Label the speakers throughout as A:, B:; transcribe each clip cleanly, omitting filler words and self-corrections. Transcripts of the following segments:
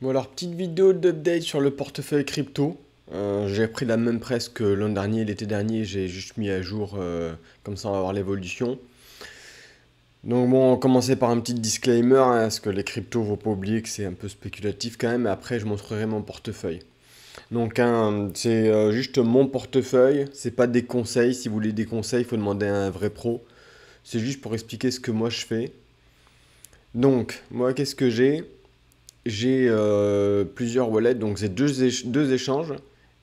A: Bon alors, petite vidéo d'update sur le portefeuille crypto. J'ai pris la même presse que l'an dernier, l'été dernier, j'ai juste mis à jour, comme ça on va voir l'évolution. Donc bon, on va commencer par un petit disclaimer, hein, parce que les cryptos, faut pas oublier que c'est un peu spéculatif quand même, et après je montrerai mon portefeuille. Donc hein, c'est juste mon portefeuille, c'est pas des conseils, si vous voulez des conseils, il faut demander à un vrai pro. C'est juste pour expliquer ce que moi je fais. Donc, moi qu'est-ce que j'ai? J'ai plusieurs wallets, donc c'est deux échanges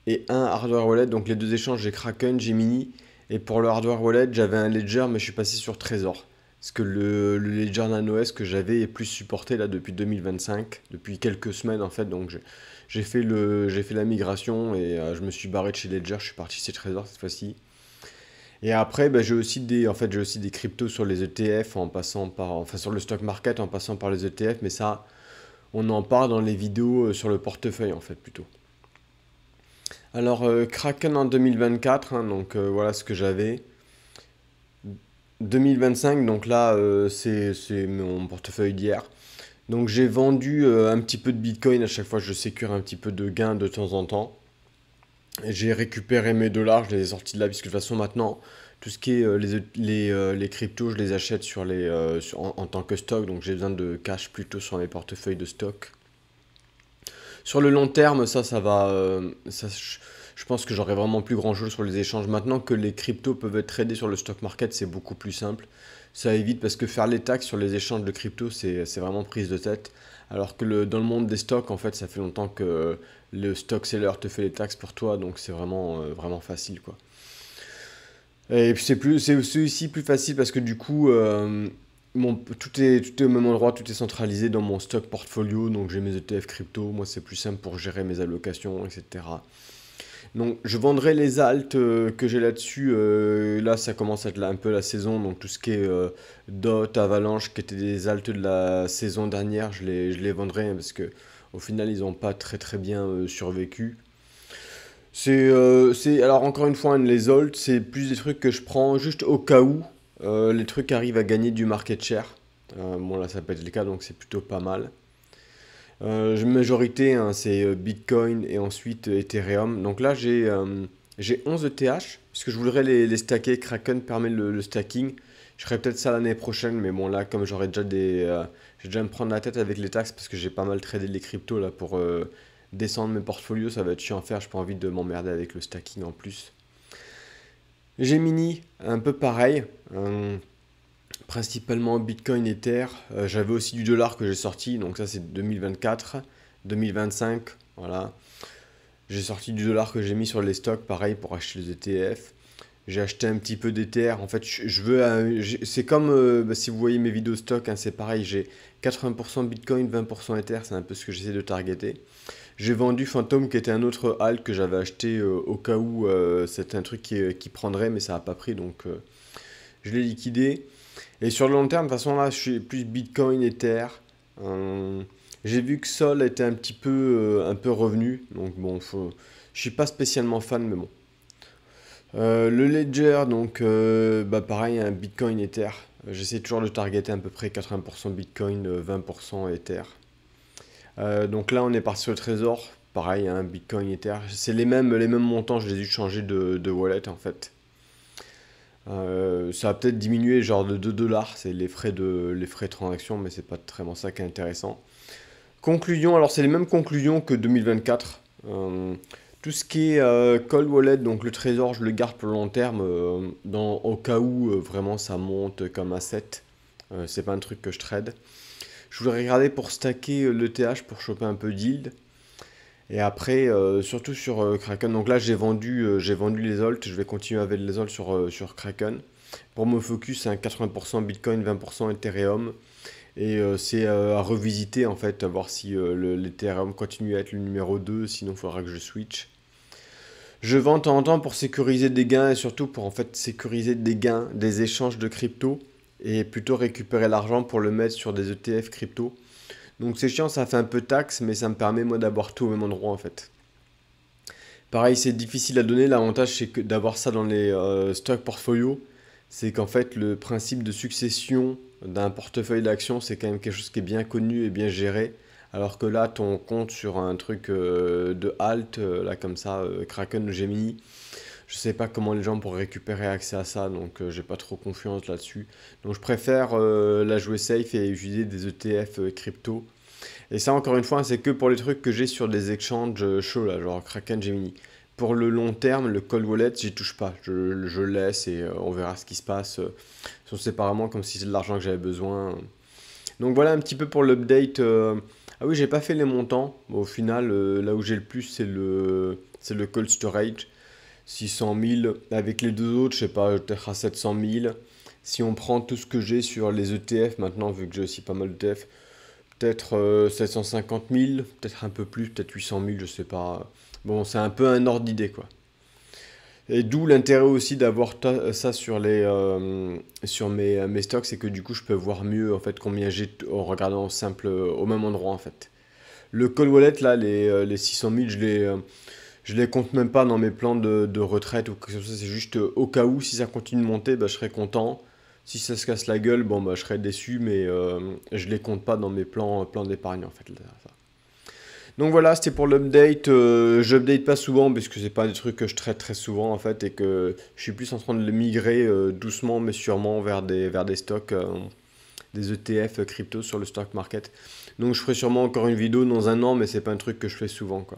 A: et un hardware wallet. Donc les deux échanges, j'ai Kraken, Gemini. Et pour le hardware wallet, j'avais un Ledger, mais je suis passé sur Trésor. Parce que le Ledger Nano S que j'avais est plus supporté là depuis 2025, depuis quelques semaines en fait. Donc j'ai fait la migration et je me suis barré de chez Ledger, je suis parti chez Trésor cette fois-ci. Et après, bah, j'ai aussi des cryptos sur les ETF en passant par, enfin sur le stock market en passant par les ETF, mais ça, on en parle dans les vidéos sur le portefeuille en fait plutôt. Alors Kraken en 2024, hein, donc voilà ce que j'avais. 2025, donc là c'est mon portefeuille d'hier. Donc j'ai vendu un petit peu de Bitcoin, à chaque fois je sécure un petit peu de gain de temps en temps. Et j'ai récupéré mes dollars, je les ai sortis de là, puisque de toute façon maintenant, tout ce qui est les cryptos, je les achète en tant que stock, donc j'ai besoin de cash plutôt sur mes portefeuilles de stock. Sur le long terme, ça va. Je pense que j'aurai vraiment plus grand chose sur les échanges. Maintenant que les cryptos peuvent être tradés sur le stock market, c'est beaucoup plus simple. Ça évite parce que faire les taxes sur les échanges de cryptos, c'est vraiment prise de tête. Alors que dans le monde des stocks, en fait, ça fait longtemps que le stock seller te fait les taxes pour toi, donc c'est vraiment, vraiment facile, quoi. Et puis c'est aussi plus facile parce que du coup, tout est au même endroit, tout est centralisé dans mon stock portfolio, donc j'ai mes ETF crypto, moi c'est plus simple pour gérer mes allocations, etc. Donc je vendrai les alts que j'ai là-dessus, là ça commence à être un peu la saison, donc tout ce qui est DOT, Avalanche, qui étaient des alts de la saison dernière, je les vendrai hein, parce que au final ils n'ont pas très bien survécu. Alors encore une fois, hein, les alts, c'est plus des trucs que je prends juste au cas où les trucs arrivent à gagner du market share. Bon là ça peut être le cas donc c'est plutôt pas mal. Majorité hein, c'est Bitcoin et ensuite Ethereum. Donc là j'ai 11 ETH puisque je voudrais les stacker. Kraken permet le stacking. Je ferai peut-être ça l'année prochaine mais bon là comme j'aurais déjà je vais déjà me prendre la tête avec les taxes parce que j'ai pas mal tradé les cryptos là pour descendre mes portfolios, ça va être chiant à faire, j'ai pas envie de m'emmerder avec le stacking en plus. Gemini, un peu pareil, principalement Bitcoin Ether. J'avais aussi du dollar que j'ai sorti, donc ça c'est 2024, 2025, voilà. J'ai sorti du dollar que j'ai mis sur les stocks, pareil pour acheter les ETF. J'ai acheté un petit peu d'Ether. En fait, je veux. C'est comme bah, si vous voyez mes vidéos stock, hein, c'est pareil. J'ai 80% Bitcoin, 20% Ether. C'est un peu ce que j'essaie de targeter. J'ai vendu Phantom, qui était un autre alt que j'avais acheté au cas où c'était un truc qui prendrait, mais ça n'a pas pris. Donc, je l'ai liquidé. Et sur le long terme, de toute façon, là, je suis plus Bitcoin, Ether. Euh, j'ai vu que Sol était un peu revenu. Donc, bon, je suis pas spécialement fan, mais bon. Le Ledger, donc bah pareil, un Bitcoin Ether. J'essaie toujours de targeter à peu près 80% Bitcoin, 20% Ether. Donc là, on est parti sur le Trésor. Pareil, un Bitcoin Ether. C'est les mêmes montants, je les ai changés de wallet en fait. Ça a peut-être diminué genre de 2 dollars, c'est les frais de transaction, mais c'est pas vraiment ça qui est intéressant. Conclusion, alors c'est les mêmes conclusions que 2024. Tout ce qui est cold wallet, donc le trésor, je le garde pour le long terme, au cas où vraiment ça monte comme asset. C'est pas un truc que je trade. Je voudrais regarder pour stacker l'ETH pour choper un peu d'yield. Et après, surtout sur Kraken. Donc là, j'ai vendu les alt. Je vais continuer avec les alt sur Kraken. Pour me focus, c'est un 80% Bitcoin, 20% Ethereum. Et c'est à revisiter en fait, à voir si l'Ethereum continue à être le numéro 2, sinon il faudra que je switch. Je vends de temps en temps pour sécuriser des gains et surtout pour en fait sécuriser des gains, des échanges de crypto et plutôt récupérer l'argent pour le mettre sur des ETF crypto. Donc c'est chiant, ça fait un peu taxe, mais ça me permet moi d'avoir tout au même endroit en fait. Pareil, c'est difficile à donner. L'avantage, c'est que d'avoir ça dans les stocks portfolio, c'est qu'en fait, le principe de succession d'un portefeuille d'actions, c'est quand même quelque chose qui est bien connu et bien géré. Alors que là, ton compte sur un truc de alt, là comme ça, Kraken ou Gemini, je sais pas comment les gens pourraient récupérer accès à ça, donc j'ai pas trop confiance là-dessus. Donc je préfère la jouer safe et utiliser des ETF crypto. Et ça, encore une fois, c'est que pour les trucs que j'ai sur des exchanges chauds, là, genre Kraken, Gemini. Pour le long terme, le cold wallet, j'y touche pas. Je laisse et on verra ce qui se passe. Sont séparément comme si c'est de l'argent que j'avais besoin. Donc voilà un petit peu pour l'update. Ah oui, j'ai pas fait les montants. Bon, au final, là où j'ai le plus, c'est le cold storage. 600 000. Avec les deux autres, je sais pas, peut-être à 700 000. Si on prend tout ce que j'ai sur les ETF, maintenant, vu que j'ai aussi pas mal d'ETF, peut-être 750 000, peut-être un peu plus, peut-être 800 000, je sais pas. Bon, c'est un peu un ordre d'idée, quoi. Et d'où l'intérêt aussi d'avoir ça sur mes stocks, c'est que du coup je peux voir mieux en fait combien j'ai en regardant simple au même endroit en fait. Le cold wallet là, les 600 000, je les compte même pas dans mes plans de retraite ou quelque chose, c'est juste au cas où si ça continue de monter, bah, je serai content. Si ça se casse la gueule, bon bah je serai déçu, mais je les compte pas dans mes plans d'épargne en fait. Là, ça. Donc voilà, c'était pour l'update. J'update pas souvent parce que c'est pas des trucs que je traite très souvent en fait et que je suis plus en train de les migrer doucement mais sûrement vers des stocks, des ETF crypto sur le stock market. Donc je ferai sûrement encore une vidéo dans un an, mais c'est pas un truc que je fais souvent quoi.